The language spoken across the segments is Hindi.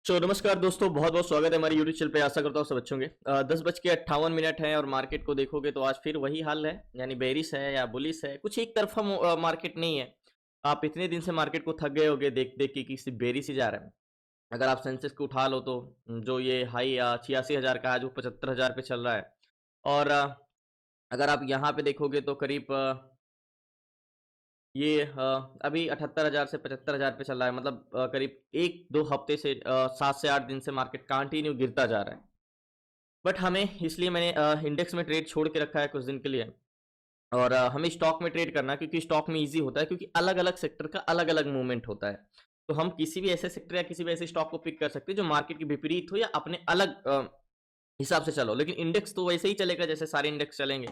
नमस्कार दोस्तों, बहुत बहुत स्वागत है हमारे यूट्यूब चैनल पे। आशा करता हूँ सब अच्छे होंगे। 10:58 है और मार्केट को देखोगे तो आज फिर वही हाल है, यानी बेरिश है या बुलिश है। कुछ एक तरफा मार्केट नहीं है। आप इतने दिन से मार्केट को थक गए होगे देख देख के कि सिर्फ बेरिश ही जा रहा है। अगर आप सेंसेक्स को उठा लो तो जो ये हाई 86,000 का आज वो 75,000 पे चल रहा है। और अगर आप यहाँ पे देखोगे तो करीब ये अभी 78,000 से 75,000 पे चल रहा है। मतलब करीब 1-2 हफ्ते से 7 से 8 दिन से मार्केट कंटिन्यू गिरता जा रहा है। बट हमें इसलिए मैंने इंडेक्स में ट्रेड छोड़ के रखा है कुछ दिन के लिए। और हमें स्टॉक में ट्रेड करना है क्योंकि स्टॉक में ईज़ी होता है, क्योंकि अलग-अलग सेक्टर का अलग-अलग मूवमेंट होता है। तो हम किसी भी ऐसे सेक्टर या किसी भी ऐसे स्टॉक को पिक कर सकते हैं जो मार्केट के विपरीत हो या अपने अलग हिसाब से चलो। लेकिन इंडेक्स तो वैसे ही चलेगा जैसे सारे इंडेक्स चलेंगे।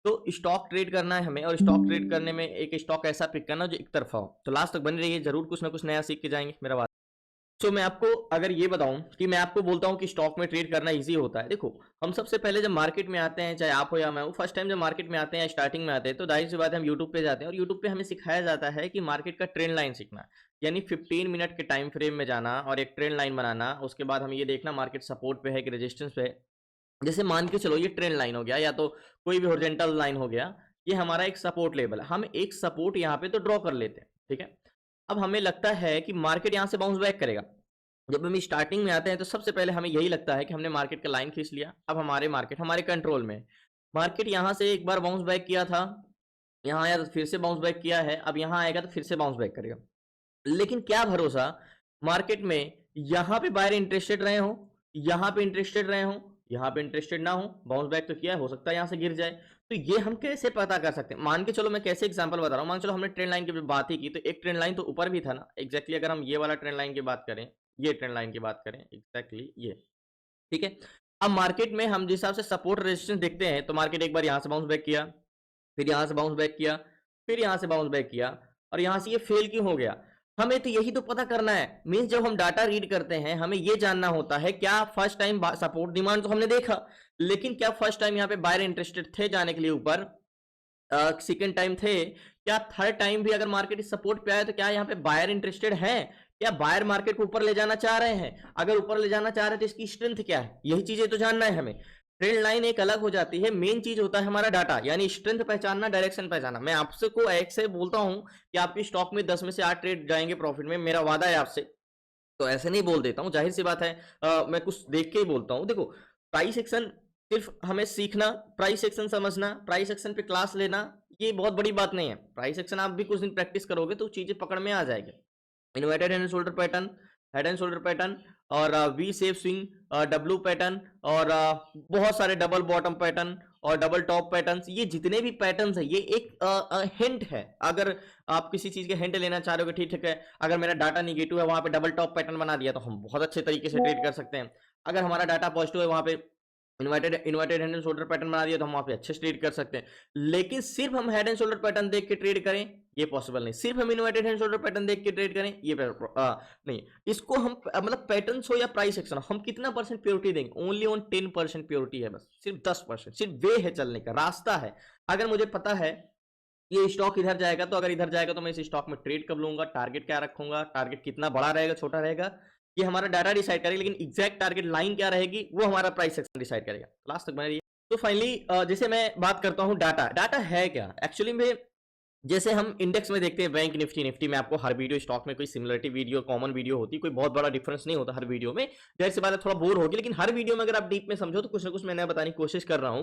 तो स्टॉक ट्रेड करना है हमें, और स्टॉक ट्रेड करने में एक स्टॉक ऐसा पिक करना जो एक तरफा हो। तो लास्ट तक बने रहिए, ज़रूर कुछ ना कुछ नया सीख के जाएँगे, मेरा वादा। मैं आपको अगर ये बताऊं कि मैं आपको बोलता हूं कि स्टॉक में ट्रेड करना इजी होता है। देखो, हम सबसे पहले जब मार्केट में आते हैं, चाहे आप हो या मैं हूं, फर्स्ट टाइम जब मार्केट में आते हैं या स्टार्टिंग में आते हैं, तो जाहिर सी बात है हम यूट्यूब पे जाते हैं और यूट्यूब पे हमें सिखाया जाता है कि मार्केट का ट्रेंड लाइन सीखना, यानी 15 मिनट के टाइम फ्रेम में जाना और एक ट्रेंड लाइन बनाना। उसके बाद हम ये देखना मार्केट सपोर्ट पे है कि रेजिस्टेंस पे है। जैसे मान के चलो ये ट्रेंड लाइन हो गया या तो कोई भी हॉरिजॉन्टल लाइन हो गया, ये हमारा एक सपोर्ट लेवल है। हम एक सपोर्ट यहाँ पे तो ड्रॉ कर लेते हैं, ठीक है। अब हमें लगता है कि मार्केट यहाँ से बाउंस बैक करेगा। जब हम स्टार्टिंग में आते हैं तो सबसे पहले हमें यही लगता है कि हमने मार्केट का लाइन खींच लिया, अब हमारे मार्केट हमारे कंट्रोल में है। मार्केट यहाँ से एक बार बाउंस बैक किया था, यहाँ आया तो फिर से बाउंस बैक किया है, अब यहाँ आएगा तो फिर से बाउंस बैक करेगा। लेकिन क्या भरोसा मार्केट में यहाँ पे बायर इंटरेस्टेड रहे हो, यहाँ पे इंटरेस्टेड रहे हो, यहाँ पे इंटरेस्टेड ना हो, बाउंस बैक तो किया है, हो सकता है यहाँ से गिर जाए। तो ये हम कैसे पता कर सकते हैं? मान के चलो, मैं कैसे एग्जांपल बता रहा हूँ। मान के चलो हमने ट्रेंड लाइन की बात ही की, तो एक ट्रेंड लाइन तो ऊपर भी था ना एग्जैक्टली। अगर हम ये वाला ट्रेंड लाइन की बात करें, ये ट्रेंड लाइन की बात करें, एग्जैक्टली ये, ठीक है। अब मार्केट में हम जिस हिसाब से सपोर्ट रेजिस्टेंस देखते हैं, तो मार्केट एक बार यहाँ से बाउंस बैक किया, फिर यहाँ से बाउंस बैक किया, फिर यहाँ से बाउंस बैक किया, और यहाँ से ये फेल क्यों हो गया? हमें तो यही तो पता करना है। मींस जब हम डाटा रीड करते हैं हमें ये जानना होता है क्या फर्स्ट टाइम सपोर्ट डिमांड तो हमने देखा, लेकिन क्या फर्स्ट टाइम यहाँ पे बायर इंटरेस्टेड थे जाने के लिए ऊपर, सेकंड टाइम थे, क्या थर्ड टाइम भी अगर मार्केट इस सपोर्ट पे आए तो क्या यहाँ पे बायर इंटरेस्टेड है, क्या बायर मार्केट को ऊपर ले जाना चाह रहे हैं? अगर ऊपर ले जाना चाह रहे हैं तो इसकी स्ट्रेंथ क्या है, यही चीजें तो जानना है हमें। ट्रेंड लाइन एक अलग हो जाती है, मेन चीज होता है हमारा डाटा, यानी स्ट्रेंथ पहचानना, डायरेक्शन पहचानना। मैं आपसे को एक से बोलता हूं कि आपकी स्टॉक में 10 में से 8 ट्रेड जाएंगे प्रॉफिट में, मेरा वादा है आपसे। तो ऐसे नहीं बोल देता हूँ, जाहिर सी बात है। मैं कुछ देख के ही बोलता हूँ। देखो, प्राइस एक्शन सिर्फ हमें सीखना, प्राइस एक्शन समझना, प्राइस एक्शन पे क्लास लेना, ये बहुत बड़ी बात नहीं है। प्राइस एक्शन आप भी कुछ दिन प्रैक्टिस करोगे तो चीजें पकड़ में आ जाएगी। Inverted hand and shoulder pattern, head and shoulder pattern, और V shape swing, W pattern, और बहुत सारे डबल बॉटम पैटर्न और डबल टॉप पैटर्न्स, ये जितने भी पैटर्न्स है ये एक हिंट है। अगर आप किसी चीज के हिंट लेना चाह रहे हो कि ठीक है, अगर मेरा डाटा निगेटिव है वहां पे डबल टॉप पैटर्न बना दिया तो हम बहुत अच्छे तरीके से ट्रेड कर सकते हैं। अगर हमारा डाटा पॉजिटिव है वहां पे inverted head and shoulder pattern बना दिया तो हम वहां पे अच्छे से ट्रेड कर सकते हैं। लेकिन सिर्फ हम हेड एंड शोल्डर पैटर्न देख के ट्रेड करें ये पॉसिबल नहीं। सिर्फ हम इन्वर्टेड हेड शोल्डर पैटर्न देख के ट्रेड करें ये नहीं। इसको हम मतलब पैटर्न हो या प्राइस एक्शन, हम कितना परसेंट प्योरिटी देंगे? ओनली ऑन 10% प्योरिटी है, बस सिर्फ 10%, सिर्फ वे है चलने का, रास्ता है। अगर मुझे पता है ये स्टॉक इधर जाएगा तो अगर इधर जाएगा तो मैं इस स्टॉक में ट्रेड कब लूंगा, टारगेट क्या रखूंगा, टारगेट कितना बड़ा रहेगा छोटा रहेगा, ये हमारा डाटा डिसाइड करेगा। लेकिन एग्जैक्ट टारगेट लाइन क्या रहेगी वो हमारा प्राइस सेक्शन डिसाइड करेगा। लास्ट तक बने रहिए। तो फाइनली जैसे मैं बात करता हूं डाटा, डाटा है क्या एक्चुअली में? जैसे हम इंडेक्स में देखते हैं बैंक निफ्टी, निफ्टी में आपको हर वीडियो स्टॉक में कोई सिमिलरिटी वीडियो, कॉमन वीडियो होती है, कोई बहुत बड़ा डिफरेंस नहीं होता हर वीडियो में। जाहिर सी बात है थोड़ा बोर होगी, लेकिन हर वीडियो में अगर आप डीप में समझो तो कुछ ना कुछ मैं नया बताने की कोशिश कर रहा हूं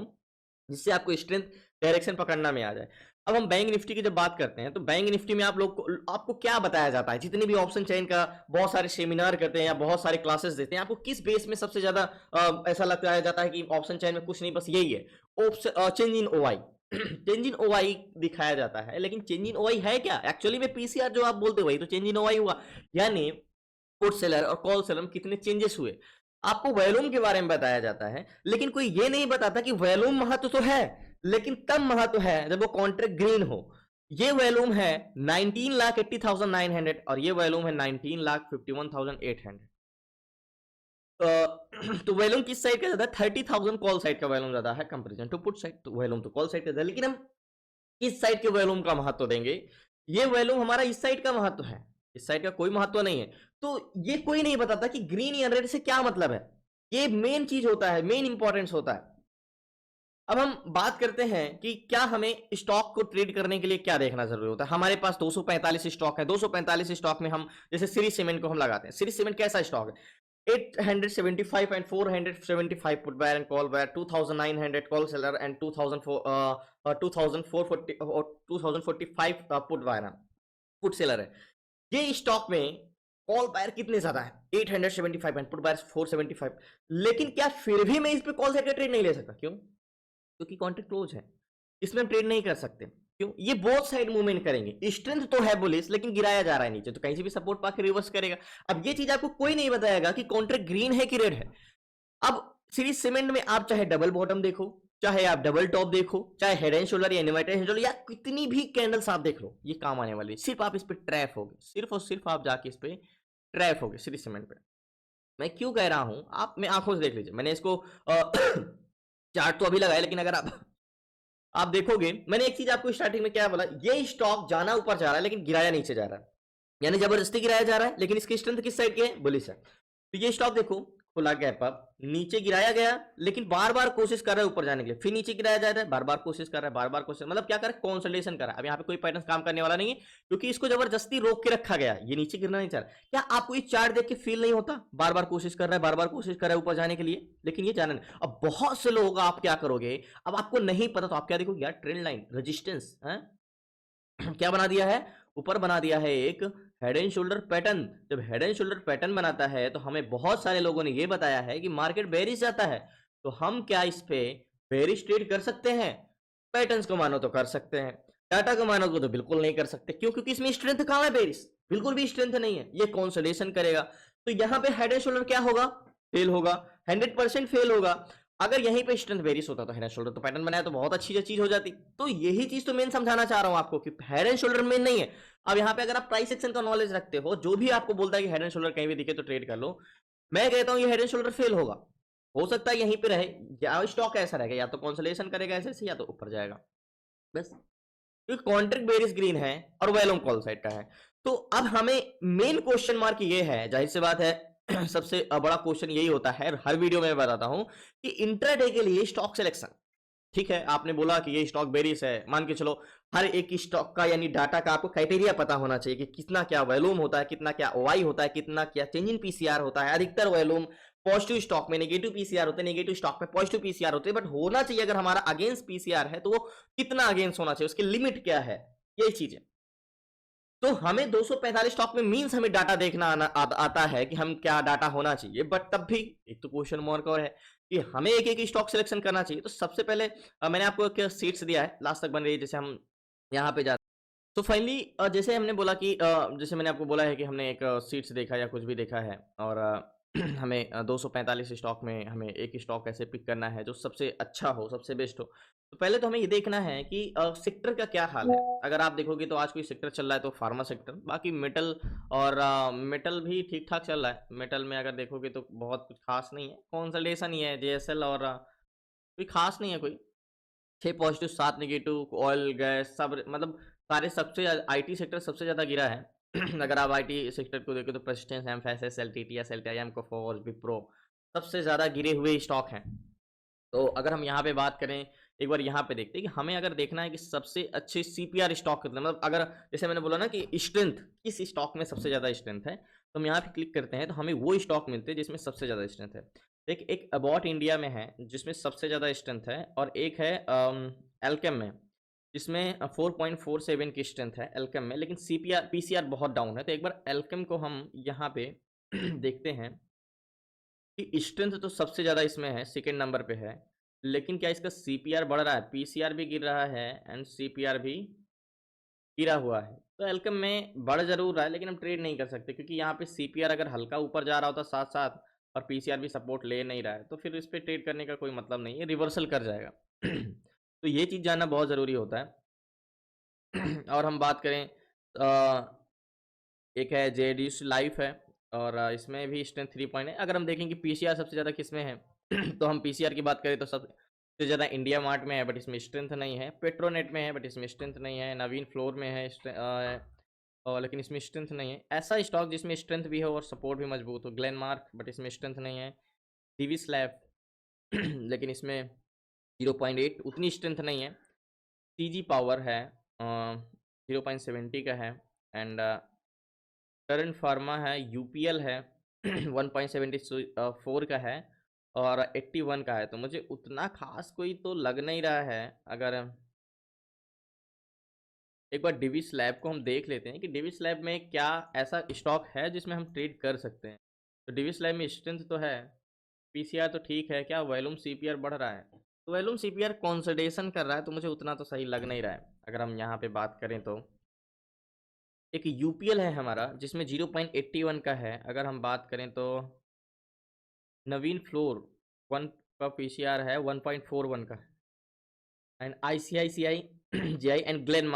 जिससे आपको स्ट्रेंथ डायरेक्शन पकड़ना में आ जाए। अब हम बैंक निफ्टी की जब बात करते हैं तो बैंक निफ्टी में आप लोग को आपको क्या बताया जाता है? जितने भी ऑप्शन चेन का बहुत सारे सेमिनार करते हैं या बहुत सारे क्लासेस देते हैं, आपको किस बेस में सबसे ज्यादा ऐसा लगाया जाता है कि ऑप्शन चेन में कुछ नहीं, बस यही है, option change in ओवाई change in ओवाई दिखाया जाता है। लेकिन चेंज इन ओवाई है क्या एक्चुअली में? पीसीआर जो आप बोलते हो वही तो चेंज इन ओवाई हुआ, यानी पुट सेलर और कॉल सेलर में कितने चेंजेस हुए, आपको वॉल्यूम के बारे में बताया जाता है। लेकिन कोई ये नहीं बताता कि वॉल्यूम महत्व तो है, लेकिन तब महत्व है जब वो कॉन्ट्रैक्ट ग्रीन हो। ये वॉल्यूम है 19,80,900 और ये वॉल्यूम है 19,51,800। तो वॉल्यूम किस साइड का ज्यादा है? 30,000 कॉल साइड का वॉल्यूम ज्यादा है कंपेरिजन टू पुट साइड। तो वॉल्यूम तो कॉल साइड का ज्यादा है, लेकिन हम किस साइड के वॉल्यूम का महत्व देंगे? ये वॉल्यूम हमारा इस साइड का महत्व है। इस साइड का कोई महत्व नहीं है। तो ये कोई नहीं बताता कि ग्रीन या रेड से क्या मतलब है। ये मेन चीज होता है, मेन इंपॉर्टेंस होता है। अब हम बात करते हैं कि क्या हमें स्टॉक को ट्रेड करने के लिए क्या देखना जरूरी होता है। हमारे पास 245 स्टॉक है, 245 स्टॉक में हम जैसे श्री सीमेंट को हम लगाते हैं। श्री सीमेंट कैसा स्टॉक है? 875 and 475 put buyer and call buyer, 2900 call seller and 2445 put buyer put seller है। ये स्टॉक में कॉल बायर कितने ज्यादा है? 875 एंड पुट बायर 475। लेकिन क्या फिर भी मैं इस पे कॉल सेट का ट्रेड नहीं ले सकता? क्यों? क्योंकि कॉन्ट्रैक्ट क्लोज है, इसमें हम ट्रेड नहीं कर सकते। क्यों? ये बोथ साइड मूवमेंट करेंगे। स्ट्रेंथ तो है बुलिश, लेकिन गिराया जा रहा है नीचे, तो कहीं से भी सपोर्ट पाके रिवर्स करेगा। अब ये चीज आपको कोई नहीं बताएगा कि कॉन्ट्रैक्ट ग्रीन है कि रेड है। अब सीरीज सीमेंट में आप चाहे डबल बॉटम देखो, चाहे आप डबल टॉप देखो, चाहे हेड एंड शोल्डर या इन्वर्टेड हेड शोल्डर या कितनी भी कैंडल्स आप देख लो, ये काम आने वाली। सिर्फ आप इस पे ट्रैप होगे, सिर्फ और सिर्फ आप जाके इस पे ट्रैप होगे सीरीज सीमेंट पे। मैं क्यों कह रहा हूं, आप मैं आंखों से देख लीजिए। मैंने इसको चार्ट तो अभी लगाया, लेकिन अगर आप देखोगे, मैंने एक चीज आपको स्टार्टिंग में क्या बोला, ये स्टॉक जाना ऊपर जा रहा है लेकिन गिराया नीचे जा रहा है, यानी जबरदस्ती गिराया जा रहा है। लेकिन इसकी स्ट्रेंथ किस साइड की है? बुलिश है। तो ये स्टॉक देखो, खुला गैप अप, नीचे गिराया गया, लेकिन बार बार कोशिश कर रहा है ऊपर जाने के लिए, फिर नीचे गिराया जा रहा है, बार बार कोशिश कर रहा है, बार बार कोशिश, मतलब क्या कर रहा है? कंसोलिडेशन कर रहा है। अब यहाँ पे कोई पैटर्न काम करने वाला नहीं है, क्योंकि इसको जबरदस्ती रोक के रखा गया, ये नीचे गिरना नहीं चाह रहा। क्या आपको ये चार्ट देख के फील नहीं होता? बार बार कोशिश कर रहा है, बार बार कोशिश कर रहा है ऊपर जाने के लिए, लेकिन ये जाना नहीं। अब बहुत से लोग, आप क्या करोगे, अब आपको नहीं पता तो आप क्या देखोगे? यार ट्रेंड लाइन, रेजिस्टेंस है क्या बना दिया है? ऊपर बना दिया है एक हेड एंड शोल्डर पैटर्न। जब हेड एंड शोल्डर पैटर्न बनाता है तो हमें बहुत सारे लोगों ने ये बताया है कि मार्केट बेरिश जाता है, तो हम क्या इस पे बेरिश ट्रेड कर सकते हैं? पैटर्न्स को मानो तो कर सकते हैं, टाटा को मानो तो बिल्कुल नहीं कर सकते। क्यों? क्योंकि इसमें स्ट्रेंथ कहां है? बेरिश बिल्कुल भी स्ट्रेंथ नहीं है, ये कंसोलिडेशन करेगा। तो यहां पे हेड एंड शोल्डर क्या होगा? फेल होगा, 100% फेल होगा। अगर यहीं पे स्ट्रेंथ वेरिस होता तो हेड एंड शोल्डर तो पैटर्न बनाया तो बहुत अच्छी चीज हो जाती। तो यही चीज तो मेन समझाना चाह रहा हूं आपको कि हेड एंड शोल्डर मेन नहीं है। अब यहाँ पे अगर आप प्राइस एक्शन का नॉलेज रखते हो, जो भी आपको बोलता है कि हेड एंड शोल्डर कहीं भी दिखे तो ट्रेड कर लो, मैं कहता हूं ये हेड एंड शोल्डर फेल होगा। हो सकता है यहीं पे रहे, या स्टॉक ऐसा रहेगा, या तो कंसोलिडेशन करेगा ऐसे, या तो ऊपर जाएगा, बस। क्योंकि कॉन्ट्रैक्ट बेरिस ग्रीन है और वेलोम कॉल साइड का है। तो अब हमें मेन क्वेश्चन मार्क ये है, जाहिर सी बात है सबसे बड़ा क्वेश्चन यही होता है, हर वीडियो में बताता हूं कि इंट्राडे के लिए स्टॉक सिलेक्शन। ठीक है, आपने बोला कि ये स्टॉक बेरिस है, मान के चलो हर एक स्टॉक का यानी डाटा का आपको क्राइटेरिया पता होना चाहिए कि कितना क्या वॉल्यूम होता है, कितना क्या ओआई होता है, कितना क्या चेंज इन पीसीआर होता है। अधिकतर वॉल्यूम पॉजिटिव स्टॉक में, नेगेटिव पीसीआर होते हैं, नेगेटिव स्टॉक में पॉजिटिव पीसीआर होते हैं। बट होना चाहिए, अगर हमारा अगेंस्ट पीसीआर है तो वो कितना अगेंस्ट होना चाहिए, उसकी लिमिट क्या है, यही चीज है। तो हमें 245 स्टॉक में मींस हमें डाटा देखना आता है कि हम क्या डाटा होना चाहिए। बट तब भी एक तो क्वेश्चन मार्क और है कि हमें एक एक स्टॉक सिलेक्शन करना चाहिए। तो सबसे पहले मैंने आपको एक सीट्स दिया है, लास्ट तक बन रही है, जैसे हम यहाँ पे जाते। तो फाइनली जैसे हमने बोला कि जैसे मैंने आपको बोला है कि हमने एक सीट्स देखा या कुछ भी देखा है, और हमें 245 स्टॉक में हमें एक स्टॉक ऐसे पिक करना है जो सबसे अच्छा हो, सबसे बेस्ट हो। तो पहले तो हमें ये देखना है कि सेक्टर का क्या हाल है। अगर आप देखोगे तो आज कोई सेक्टर चल रहा है तो फार्मा सेक्टर, बाकी मेटल, और मेटल भी ठीक ठाक चल रहा है। मेटल में अगर देखोगे तो बहुत कुछ खास नहीं है, कंसोलिडेशन ही है, जेएसएल, और कोई खास नहीं है कोई। 6 पॉजिटिव 7 नेगेटिव, ऑयल गैस सब, मतलब सारे सबसे आईटी सेक्टर सबसे ज़्यादा गिरा है। अगर आप आईटी सेक्टर को देखो तो persistence, Mphasis, LTTS, एलटीआईएम, Coforge, Wipro सबसे ज़्यादा गिरे हुए स्टॉक हैं। तो अगर हम यहाँ पे बात करें, एक बार यहाँ पे देखते हैं कि हमें अगर देखना है कि सबसे अच्छे सीपीआर स्टॉक कितने, मतलब अगर जैसे मैंने बोला ना कि स्ट्रेंथ किस स्टॉक में सबसे ज़्यादा स्ट्रेंथ है, तो हम यहाँ पे क्लिक करते हैं तो हमें वो स्टॉक मिलते हैं जिसमें सबसे ज़्यादा स्ट्रेंथ है। एक अबाउट इंडिया में है जिसमें सबसे ज़्यादा स्ट्रेंथ है, और एक है एल्केम में जिसमें 4.47 की स्ट्रेंथ है एल्केम में, लेकिन सीपीआर पीसीआर बहुत डाउन है। तो एक बार एल्केम को हम यहाँ पे देखते हैं कि स्ट्रेंथ तो सबसे ज़्यादा इसमें है, सेकेंड नंबर पे है, लेकिन क्या इसका सीपीआर बढ़ रहा है? पीसीआर भी गिर रहा है एंड सीपीआर भी गिरा हुआ है। तो एल्केम में बढ़ जरूर रहा है, लेकिन हम ट्रेड नहीं कर सकते, क्योंकि यहाँ पे सीपीआर अगर हल्का ऊपर जा रहा होता साथ साथ और पीसीआर भी सपोर्ट ले नहीं रहा है, तो फिर इस पर ट्रेड करने का कोई मतलब नहीं है, रिवर्सल कर जाएगा। तो ये चीज़ जानना बहुत ज़रूरी होता है। और हम बात करें, एक है जेडीएस लाइफ है, और इसमें भी स्ट्रेंथ 3 पॉइंट है। अगर हम देखें कि पीसीआर सबसे ज़्यादा किस में है, तो हम पीसीआर की बात करें तो सबसे ज़्यादा इंडिया मार्ट में है, बट इसमें स्ट्रेंथ नहीं है। पेट्रोनेट में है, बट इसमें स्ट्रेंथ नहीं है। नवीन फ्लोर में है, और लेकिन इसमें स्ट्रेंथ नहीं है। ऐसा स्टॉक जिसमें स्ट्रेंथ भी हो और सपोर्ट भी मजबूत हो, ग्लेनमार्क, बट इसमें स्ट्रेंथ नहीं है। डीवी स्लैब लेकिन इसमें 0.8 उतनी स्ट्रेंथ नहीं है। सीजी पावर है 0.70 का है। एंड करंट फार्मा है, यूपीएल है 1.74 का है और 81 का है। तो मुझे उतना खास कोई तो लग नहीं रहा है। अगर एक बार डिवी स्लैब को हम देख लेते हैं कि डिवी स्लैब में क्या ऐसा स्टॉक है जिसमें हम ट्रेड कर सकते हैं। तो डिवी स्लैब में स्ट्रेंथ तो है, पीसीआर तो ठीक है, क्या वॉल्यूम सीपीआर बढ़ रहा है? तो वॉल्यूम सीपीआर कंसोलिडेशन कर रहा है, तो मुझे उतना तो सही लग नहीं रहा है। अगर हम यहाँ पे बात करें तो एक यूपीएल है हमारा जिसमें 0.81 का है। अगर हम बात करें तो नवीन फ्लोर 1 का पीसीआर है 1.41 का। And ICICI GI and Glenn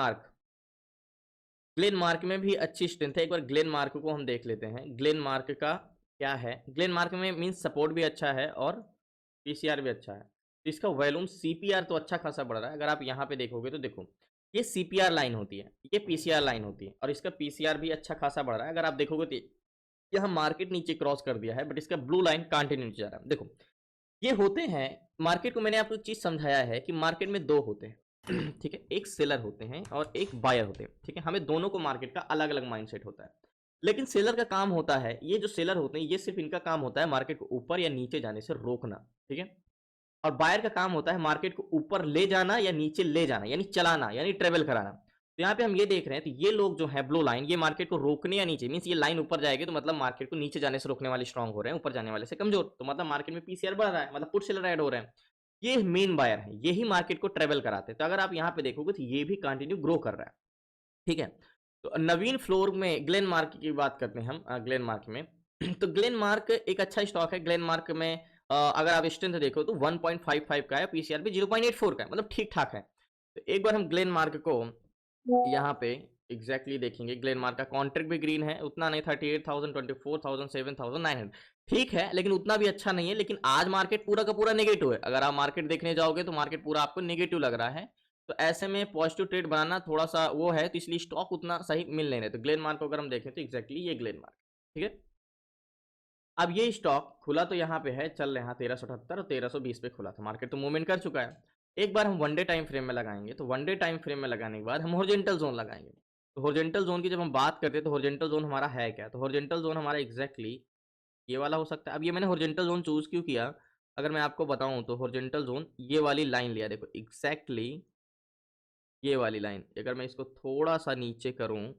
mark में भी अच्छी स्ट्रेंथ है। एक बार ग्लेन मार्क को हम देख लेते हैं। ग्लेन मार्क का क्या है, ग्लेन मार्क में मीन्स सपोर्ट भी अच्छा है और पीसीआर भी अच्छा है। तो इसका वॉल्यूम सीपीआर तो अच्छा खासा बढ़ रहा है। अगर आप यहाँ पे देखोगे तो देखो ये सीपीआर लाइन होती है, ये पीसीआर लाइन होती है और इसका पीसीआर भी अच्छा खासा बढ़ रहा है। अगर आप देखोगे तो यहाँ मार्केट नीचे क्रॉस कर दिया है, बट इसका ब्लू लाइन कंटिन्यू नीचे जा रहा है। देखो ये होते हैं मार्केट को, मैंने आपको एक चीज समझाया है कि मार्केट में दो होते हैं ठीक है, एक सेलर होते हैं और एक बायर होते हैं। ठीक है, हमें दोनों को मार्केट का अलग अलग माइंडसेट होता है। लेकिन सेलर का काम होता है, ये जो सेलर होते हैं ये सिर्फ इनका काम होता है मार्केट को ऊपर या नीचे जाने से रोकना। ठीक है, और बायर का काम होता है मार्केट को ऊपर ले जाना या नीचे ले जाना, यानी चलाना, यानी ट्रेवल कराना। तो यहाँ पे हम ये देख रहे हैं, तो ये लोग जो है ब्लू लाइन, ये मार्केट को रोकने या नीचे, मींस ये लाइन ऊपर जाएगी तो मतलब मार्केट को नीचे जाने से रोकने वाले स्ट्रांग हो रहे हैं, ऊपर जाने वाले से कमजोर। तो मतलब मार्केट में पीसीआर बढ़ रहा है, मतलब पुट सेलर ऐड हो रहे हैं। ये मेन बायर है, यही मार्केट को ट्रेवल कराते हैं। तो अगर आप यहाँ पे देखोगे तो ये भी कंटिन्यू ग्रो कर रहा है। ठीक है, तो नवीन फ्लोर में ग्लेन मार्क की बात करते हैं हम। ग्लेन मार्क में तो ग्लेन मार्क एक अच्छा स्टॉक है। ग्लेन मार्क में अगर आप स्ट्रेंथ देखो तो 1.55 का है, पीसीआर भी 0.84 का है, मतलब ठीक ठाक है। तो एक बार हम ग्लेन मार्क को यहाँ पे एग्जैक्टली देखेंगे। ग्लेन मार्क का कॉन्ट्रैक्ट भी ग्रीन है, उतना नहीं, 38,000, 24,000, 7,900 ठीक है, लेकिन उतना भी अच्छा नहीं है। लेकिन आज मार्केट पूरा का पूरा नेगेटिव है। अगर आप मार्केट देखने जाओगे तो मार्केट पूरा आपको नेगेटिव लग रहा है। तो ऐसे में पॉजिटिव ट्रेड बनाना थोड़ा सा वो है, तो इसलिए स्टॉक उतना सही मिल नहीं रहे। तो ग्लेन मार्क को अगर हम देखें तो एग्जैक्टली ये ग्लेन मार्क, ठीक है। अब ये स्टॉक खुला तो यहाँ पे है, चल रहे हैं 1378 और 1320 पे खुला था। मार्केट तो मूवमेंट कर चुका है। एक बार हम वनडे टाइम फ्रेम में लगाएंगे, तो वनडे टाइम फ्रेम में लगाने के बाद हम हॉरिजॉन्टल जोन लगाएंगे। तो हॉरिजॉन्टल जोन की जब हम बात करते हैं तो हॉरिजॉन्टल जोन हमारा है क्या? तो हॉरिजॉन्टल जोन हमारा एग्जैक्टली ये वाला हो सकता है। अब ये मैंने हॉरिजॉन्टल जोन चूज क्यों किया, अगर मैं आपको बताऊं तो हॉरिजॉन्टल जोन ये वाली लाइन लिया, देखो एग्जैक्टली ये वाली लाइन। अगर मैं इसको थोड़ा सा नीचे करूं,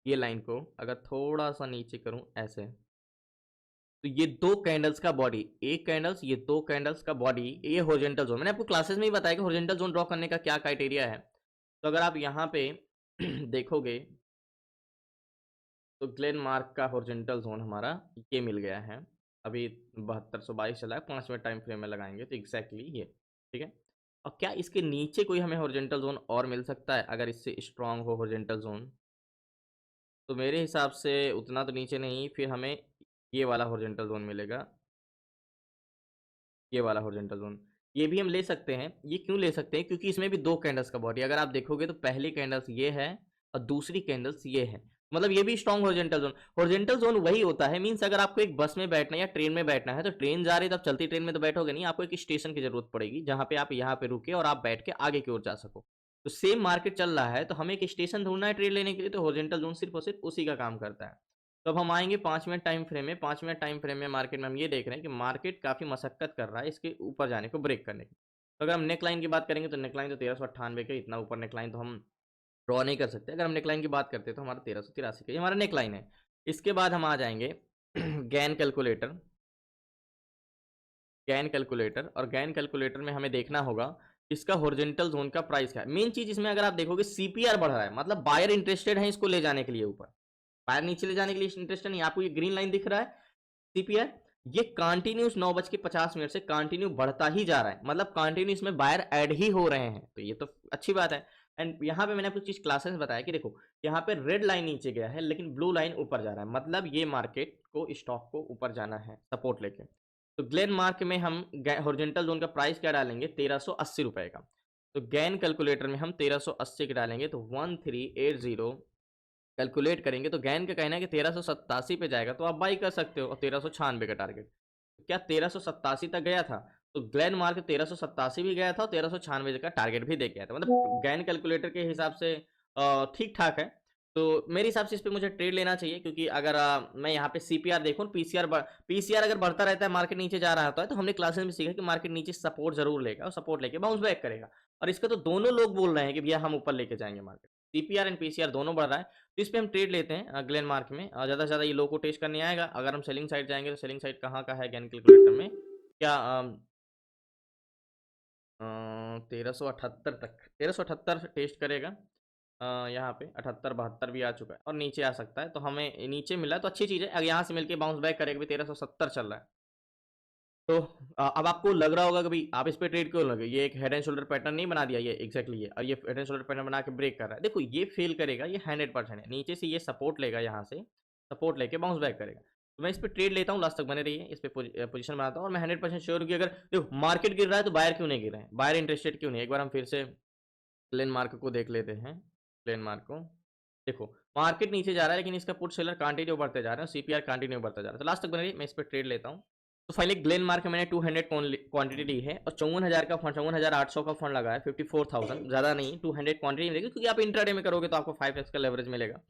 ये लाइन को अगर थोड़ा सा नीचे करूं ऐसे, तो ये दो कैंडल्स का बॉडी, एक कैंडल्स, ये दो कैंडल्स का बॉडी, ये हॉरिजॉन्टल जोन। मैंने आपको क्लासेस में ही बताया कि हॉरिजॉन्टल जोन ड्रॉ करने का क्या क्राइटेरिया है। तो अगर आप यहाँ पे देखोगे तो ग्लेन मार्क का हॉरिजॉन्टल जोन हमारा ये मिल गया है। अभी 7222 चला है, 5 मिनट टाइम फ्रेम में लगाएंगे तो एग्जैक्टली ये, ठीक है। और क्या इसके नीचे कोई हमें हॉरिजॉन्टल जोन और मिल सकता है अगर इससे स्ट्रांग हो हॉरिजॉन्टल जोन? तो मेरे हिसाब से उतना तो नीचे नहीं, फिर हमें ये वाला हॉरिजॉन्टल जोन मिलेगा, ये वाला हॉरिजॉन्टल जोन। ये भी हम ले सकते हैं। ये क्यों ले सकते हैं? क्योंकि इसमें भी दो कैंडल्स का बॉडी, अगर आप देखोगे तो पहली कैंडल्स ये है और दूसरी कैंडल्स ये है, मतलब ये भी strong horizontal zone. Horizontal zone वही होता है, मींस अगर आपको एक बस में बैठना है या ट्रेन में बैठना है, तो ट्रेन जा रही है तो आप चलती ट्रेन में तो बैठोगे नहीं, आपको एक स्टेशन की जरूरत पड़ेगी जहां पे आप यहाँ पे रुके और आप बैठ के आगे की ओर जा सको। तो सेम मार्केट चल रहा है, तो हमें एक स्टेशन ढूंढना है ट्रेन लेने के लिए, तो हॉरिजॉन्टल जोन सिर्फ और सिर्फ उसी का काम करता है। तो अब हम आएंगे 5 मिनट टाइम फ्रेम में। 5 मिनट टाइम फ्रेम में मार्केट में हम ये देख रहे हैं कि मार्केट काफ़ी मशक्कत कर रहा है इसके ऊपर जाने को, ब्रेक करने की। तो अगर हम नेक लाइन की बात करेंगे तो नेक लाइन तो 1398 के, इतना ऊपर नेक लाइन तो हम ड्रॉ नहीं कर सकते। अगर हम नेक लाइन की बात करते हैं तो हमारा 1383 का, ये हमारा नेक लाइन है। इसके बाद हम आ जाएंगे गैन कैलकुलेटर। गैन कैलकुलेटर, और गैन कैलकुलेटर में हमें देखना होगा इसका हॉरिजॉन्टल जोन का प्राइस क्या है। मेन चीज इसमें अगर आप देखोगे सीपीआर बढ़ रहा है, मतलब बायर इंटरेस्टेड है इसको ले जाने के लिए ऊपर, बायर नीचे ले जाने के लिए इंटरेस्टेड नहीं। आपको ये ग्रीन लाइन दिख रहा है सीपीआर, ये कंटिन्यूस 9:50 से कंटिन्यू बढ़ता ही जा रहा है, मतलब कंटिन्यू इसमें बायर ऐड ही हो रहे हैं। तो ये तो अच्छी बात है। एंड यहाँ पे मैंने आपको चीज क्लासेस में बताया कि देखो यहाँ पे रेड लाइन नीचे गया है लेकिन ब्लू लाइन ऊपर जा रहा है, मतलब ये मार्केट को स्टॉक को ऊपर जाना है सपोर्ट लेके। तो ग्लेन मार्क में हम हॉरिजॉन्टल जोन का प्राइस क्या डालेंगे? 1380 रुपए का। तो गेन कैलकुलेटर में हम 1380 के डालेंगे तो 1380 कैलकुलेट करेंगे तो गेन का कहना है कि 1387 पे जाएगा, तो आप बाई कर सकते हो। और 1396 का टारगेट, क्या 1387 तक गया था? तो ग्लेन मार्क 1387 भी गया था और 1396 का टारगेट भी दे गया था, मतलब गैन कैलकुलेटर के हिसाब से ठीक ठाक है। तो मेरे हिसाब से इस पे मुझे ट्रेड लेना चाहिए, क्योंकि अगर मैं यहाँ पे सीपीआर देखूँ, पीसीआर अगर बढ़ता रहता है, मार्केट नीचे जा रहा होता है, तो हमने क्लासेस में सीखा कि मार्केट नीचे सपोर्ट जरूर लेगा और सपोर्ट लेके बाउंस बैक करेगा। और इसका तो दोनों लोग बोल रहे हैं कि भैया हम ऊपर लेके जाएंगे मार्केट, सीपीआर एंड पीसीआर दोनों बढ़ रहा है। तो इस पे हम ट्रेड लेते हैं ग्लेन मार्क में। ज़्यादा से ज़्यादा ये लो को टेस्ट करने आएगा। अगर हम सेलिंग साइड जाएंगे तो सेलिंग साइड कहाँ का है गैन कैलकुलेटर में, क्या 1378 तक, 1378 टेस्ट करेगा। यहाँ पे 78 72 भी आ चुका है और नीचे आ सकता है, तो हमें नीचे मिला तो अच्छी चीज़ है। अगर यहाँ से मिलके बाउंस बैक करेगा भी, 1370 चल रहा है। तो अब आपको लग रहा होगा कि भाई आप इस पे ट्रेड क्यों लगे, ये एक हेड एंड शोल्डर पैटर्न नहीं बना दिया ये एग्जैक्टली ये, और ये हेड एंड शोल्डर पैटर्न बना के ब्रेक कर रहा है। देखो ये फेल करेगा, ये 100% है। नीचे से ये सपोर्ट लेगा, यहाँ से सपोर्ट लेके बाउंस बैक करेगा। तो मैं इस पे ट्रेड लेता हूँ, लास्ट तक बने रहिए, इस पे पोजीशन बनाता हूँ। और मैं 100% श्योर हूँ कि अगर देखो मार्केट गिर रहा है तो बायर क्यों नहीं गिर रहे हैं, बायर इंटरेस्टेड क्यों नहीं। एक बार हम फिर से प्लेन मार्क को देख लेते हैं। प्लेन मार्क को देखो, मार्केट नीचे जा रहा है लेकिन इसका पुट सेलर कंटिन्यू बढ़ते जा रहे हैं, सीपीआर कंटिन्यू बढ़ता जा रहा है। तो लास्ट तक बने रहिए, मैं इस पे ट्रेड लेता हूँ। तो फाइनली ग्लेन मार्क में मैंने 200 क्वांटिटी ली है और 54,000 का फंड, 54,800 का फंड लगा है। 54,000 ज़्यादा नहीं, 200 क्वांटिटी मिलेगी, क्योंकि आप इंट्राडे में करोगे तो आपको 5x का लेवरेज मिलेगा।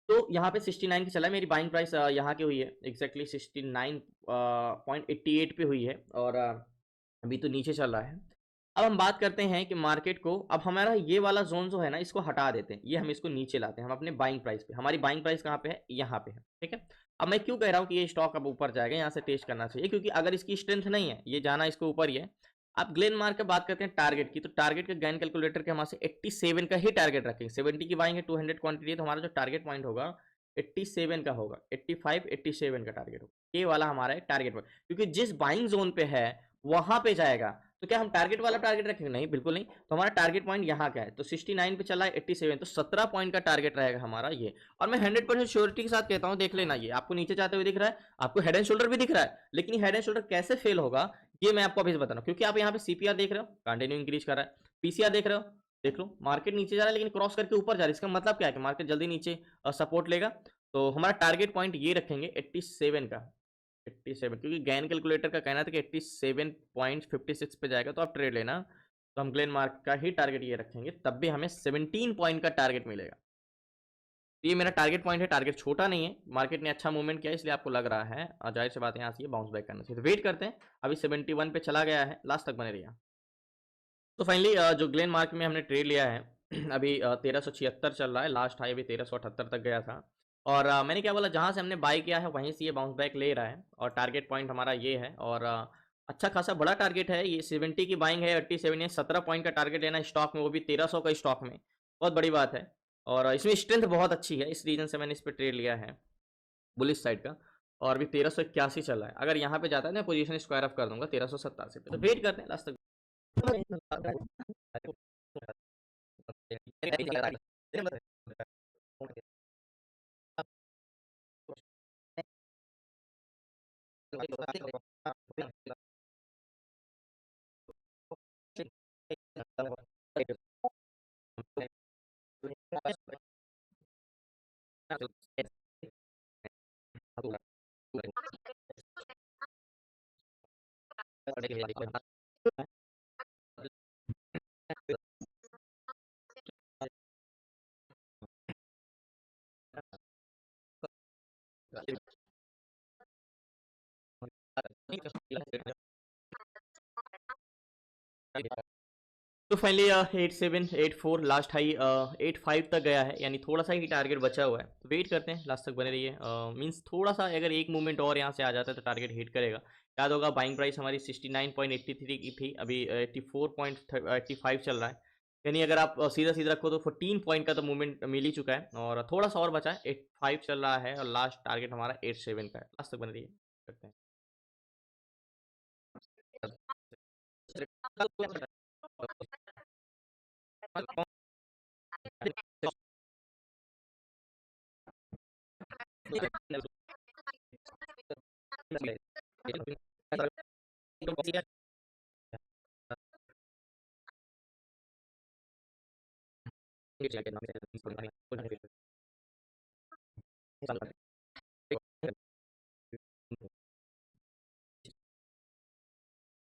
तो यहाँ पे 69 की चला है, मेरी बाइंग प्राइस यहाँ की हुई है एग्जैक्टली 69.88 पे हुई है। और अभी तो नीचे चल रहा है। अब हम बात करते हैं कि मार्केट को, अब हमारा ये वाला जोन जो है ना, इसको हटा देते हैं, ये हम इसको नीचे लाते हैं, हम अपने बाइंग प्राइस पे। हमारी बाइंग प्राइस कहाँ पे है, यहाँ पे है, ठीक है। अब मैं क्यों कह रहा हूँ कि ये स्टॉक अब ऊपर जाएगा, यहाँ से टेस्ट करना चाहिए, क्योंकि अगर इसकी स्ट्रेंथ नहीं है, ये जाना इसको ऊपर ही है। आप ग्लेन मार्क की बात करते हैं टारगेट की, तो टारगेट के गैन कैलकुलेटर के हमारे से 87 का ही टारगेट रखेंगे। 70 की बाइंग है, 200 क्वांटिटी, तो हमारा जो टारगेट पॉइंट होगा 87 का होगा, 85 87 का टारगेट होगा। ये वाला हमारा टारगेट पॉइंट, क्योंकि जिस बाइंग जोन पे है वहां पे जाएगा। तो क्या हम टारगेट वाला टारगेट रखेंगे, नहीं बिल्कुल नहीं। तो हमारा टारगेट पॉइंट यहाँ का है, तो 69 पे चला है 87, तो 17 पॉइंट का टारगेट रहेगा हमारा ये। और मैं 100% श्योरिटी के साथ कहता हूँ, देख लेना, ये आपको नीचे जाते हुए दिख रहा है, आपको हेड एंड शोल्डर भी दिख रहा है, लेकिन हेड एंड शोल्डर कैसे फेल होगा ये मैं आपको अभी बता रहा हूँ। क्योंकि आप यहाँ पे सीपीआर देख रहे हो कंटिन्यू इंक्रीज कर रहा है, पीसीआर देख रहे हो, देख लो मार्केट नीचे जा रहा है लेकिन क्रॉस करके ऊपर जा रहा है। इसका मतलब क्या है कि मार्केट जल्दी नीचे सपोर्ट लेगा। तो हमारा टारगेट पॉइंट ये रखेंगे 87 का, 87, क्योंकि गैन कैलकुलेटर का कहना था कि 87.56 पे जाएगा तो आप ट्रेड लेना। तो हम ग्लेन मार्क का ही टारगेट ये रखेंगे, तब भी हमें 17 पॉइंट का टारगेट मिलेगा। तो ये मेरा टारगेट पॉइंट है, टारगेट छोटा नहीं है। मार्केट ने अच्छा मूवमेंट किया इसलिए आपको लग रहा है, और जाहिर सी बात है यहाँ से ये बाउंस बैक करना चाहिए। तो वेट करते हैं, अभी 71 पे चला गया है, लास्ट तक बने रहिए। तो फाइनली जो ग्लेन मार्क में हमने ट्रेड लिया है अभी 1376 चल रहा है, लास्ट हाई अभी 1378 तक गया था। और मैंने क्या बोला, जहाँ से हमने बाय किया है वहीं से ये बाउंस बैक ले रहा है, और टारगेट पॉइंट हमारा ये है। और अच्छा खासा बड़ा टारगेट है ये, 70 की बाइंग है, 87 है, 17 पॉइंट का टारगेट लेना स्टॉक में, वो भी 1300 का स्टॉक में, बहुत बड़ी बात है। और इसमें स्ट्रेंथ बहुत अच्छी है, इस रीजन से मैंने इस पर ट्रेड लिया है, बुलिश साइड का। और अभी 1381 चल रहा है, अगर यहाँ पे जाता है ना पोजीशन स्क्वायर ऑफ कर दूंगा 1387 पे। तो वेट करते हैं लास्ट तक। तो फाइनली 8784 लास्ट हाई 85 तक गया है, यानी थोड़ा सा ही टारगेट बचा हुआ है। तो वेट करते हैं, लास्ट तक बने रहिए। मींस थोड़ा सा अगर एक मूवमेंट और यहाँ से आ जाता है तो टारगेट हिट करेगा। याद होगा बाइंग प्राइस हमारी 69.83 की थी, अभी 84.85 चल रहा है। यानी अगर आप सीधा सीधा रखो तो 14 पॉइंट का तो मूवमेंट मिल ही चुका है, और थोड़ा सा और बचा है, 85 चल रहा है, और लास्ट टारगेट हमारा 87 का है। लास्ट तक बने रहिए, करते हैं।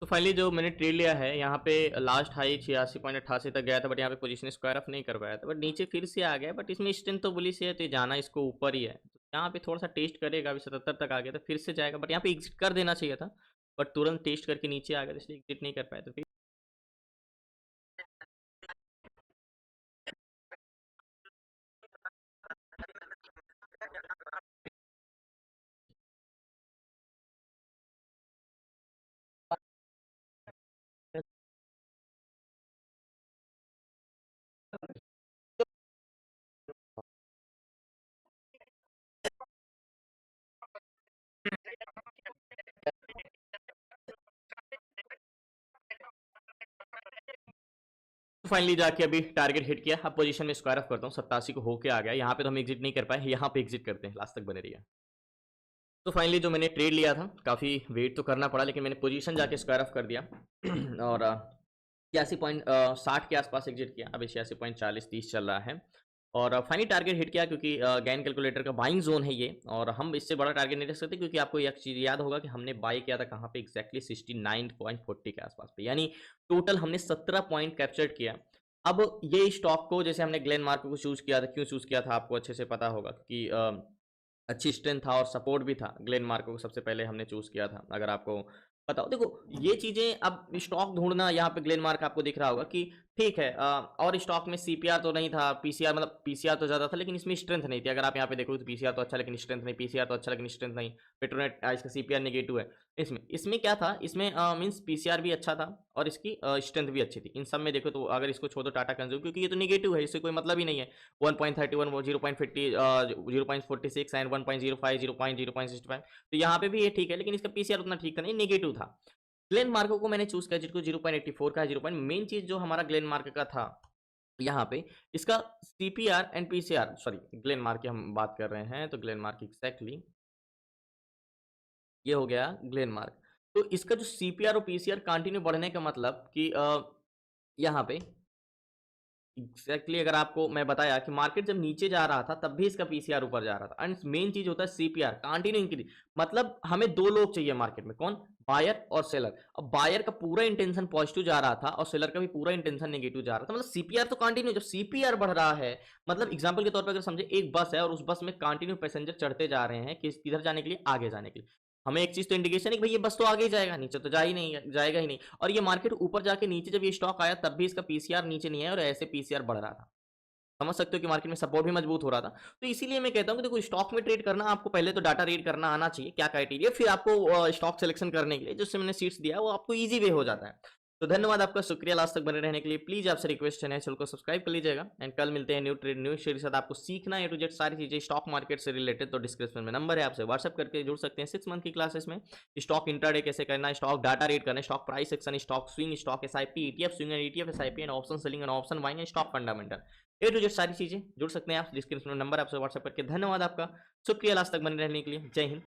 तो फाइनली जो मैंने ट्रेड लिया है यहाँ पे लास्ट हाई 86.88 तक गया था, बट यहाँ पे पोजीशन स्क्वायर ऑफ नहीं कर पाया था, बट नीचे फिर से आ गया। बट इसमें स्ट्रेंथ तो बुलिश है, तो ये जाना इसको ऊपर ही है। तो यहाँ पे थोड़ा सा टेस्ट करेगा, अभी 77 तक आ गया तो फिर से जाएगा, बट यहाँ पे एग्जिट कर देना चाहिए था, बट तुरंत टेस्ट करके नीचे आ गया, तो इसलिए एग्जिट नहीं कर पाया। तो फिर फाइनली जाके अभी टारगेट हिट किया। अब पोजीशन में स्क्वायर ऑफ करता हूँ, 87 को होके आ गया। यहाँ पे तो हम एग्जिट नहीं कर पाए, यहाँ पे एग्जिट करते हैं, लास्ट तक बने रहिए। तो फाइनली जो मैंने ट्रेड लिया था, काफ़ी वेट तो करना पड़ा, लेकिन मैंने पोजीशन जाके स्क्वायर ऑफ कर दिया और 86.60 के आसपास एग्जिट किया। अभी 86.40-30 चल रहा है और फाइनली टारगेट हिट किया, क्योंकि गैन कैलकुलेटर का बाइंग जोन है ये, और हम इससे बड़ा टारगेट नहीं रख सकते, क्योंकि आपको एक चीज़ याद होगा कि हमने बाई किया था कहाँ पे, एक्जैक्टली 69.40 के आसपास पे, यानी टोटल हमने 17 पॉइंट कैप्चर किया। अब ये स्टॉक को, जैसे हमने ग्लेन मार्क को चूज़ किया था, क्यों चूज़ किया था आपको अच्छे से पता होगा, क्योंकि अच्छी स्ट्रेंथ था और सपोर्ट भी था। ग्लेन मार्को को सबसे पहले हमने चूज़ किया था, अगर आपको पता हो। देखो ये चीज़ें, अब स्टॉक ढूंढना, यहाँ पे ग्लेन मार्क आपको दिख रहा होगा कि ठीक है, और स्टॉक में सीपीआर तो नहीं था, पीसीआर, मतलब पीसीआर तो ज़्यादा था लेकिन इसमें स्ट्रेंथ नहीं थी। अगर आप यहाँ पे देखो तो पीसीआर तो अच्छा लेकिन स्ट्रेंथ नहीं, पीसीआर तो अच्छा लेकिन स्ट्रेंथ नहीं। पेट्रोनेट इसका सीपीआर नेगेटिव है। इसमें क्या था, इसमें मीन्स पीसीआर भी अच्छा था और इसकी स्ट्रेंथ भी अच्छी थी। इन सब में देखो तो अगर इसको छोड़ दो टाटा कंज्यूम, क्योंकि ये तो नेगेटिव है, इससे कोई मतलब ही नहीं है। 1.31, 0.50, 0.46 एंड 1.05, 0.65, तो यहाँ पे भी ये ठीक है, लेकिन इसका पीसीआर उतना ठीक था नहीं, नेगेटिव था। ग्लेन मार्को को मैंने चूज किया, जिसको 0.84 का, 0. मेन चीज जो हमारा ग्लेन मार्क का था यहाँ पे, इसका CPR and PCR, sorry Glenn mark की हम बात कर रहे हैं, तो ग्लेन मार्क एक्जैक्टली ये हो गया ग्लेन मार्क। तो इसका जो सीपीआर और पीसीआर कंटिन्यू बढ़ने का मतलब कि यहाँ पे एग्जैक्टली अगर आपको मैं बताया कि मार्केट जब नीचे जा रहा था तब भी इसका पीसीआर ऊपर जा रहा था, एंड मेन चीज होता है सीपीआर कंटिन्यू इंक्रीज। मतलब हमें दो लोग चाहिए मार्केट में, कौन, बायर और सेलर। अब बायर का पूरा इंटेंशन पॉजिटिव जा रहा था और सेलर का भी पूरा इंटेंशन नेगेटिव जा रहा था, मतलब सीपीआर तो कंटिन्यू, जब सीपीआर बढ़ रहा है, मतलब एग्जांपल के तौर पर अगर समझे, एक बस है और उस बस में कंटिन्यू पैसेंजर चढ़ते जा रहे हैं, किधर जाने के लिए, आगे जाने के लिए। हमें एक चीज तो इंडिकेशन है कि भाई ये बस तो आगे ही जाएगा, नीचे तो जा ही नहीं, जाएगा ही नहीं। और ये मार्केट ऊपर जाके नीचे जब ये स्टॉक आया तब भी इसका पीसीआर नीचे नहीं है और ऐसे पीसीआर बढ़ रहा था। समझ सकते हो कि मार्केट में सपोर्ट भी मजबूत हो रहा था। तो इसीलिए मैं कहता हूं कि देखो, स्टॉक में ट्रेड करना, आपको पहले तो डाटा रीड करना आना चाहिए, क्या क्राइटेरिया, फिर आपको स्टॉक सिलेक्शन करने के लिए जिससे मैंने सीट्स दिया वो आपको इजी वे हो जाता है। तो धन्यवाद आपका, शुक्रिया लास्ट तक बने रहने के लिए। प्लीज आपसे रिक्वेस्ट है, चैनल को सब्सक्राइब कर लीजिएगा, एंड कल मिलते हैं न्यू ट्रेड न्यू शेयर के साथ। आपको सीखना है टू जेड सारी चीजें स्टॉक मार्केट से रिलेटेड, तो डिस्क्रिप्शन में नंबर है, आपसे व्हाट्सएप करके जुड़ सकते हैं। 6 मंथ की क्लासेस में स्टॉक इंट्राडे कैसे करना, स्टॉक डाटा रीड करना, stock price action, stock swing, stock SIP, ETF swing and ETF SIP, and option selling and option buying, and stock fundamental, A to Z सारी चीजें जुड़ सकते हैं आप। डिस्क्रिप्शन में नंबर आपसे व्हाट्सएप करके। धन्यवाद आपका, शुक्रिया लास्ट तक बने रहने के लिए। जय हिंद।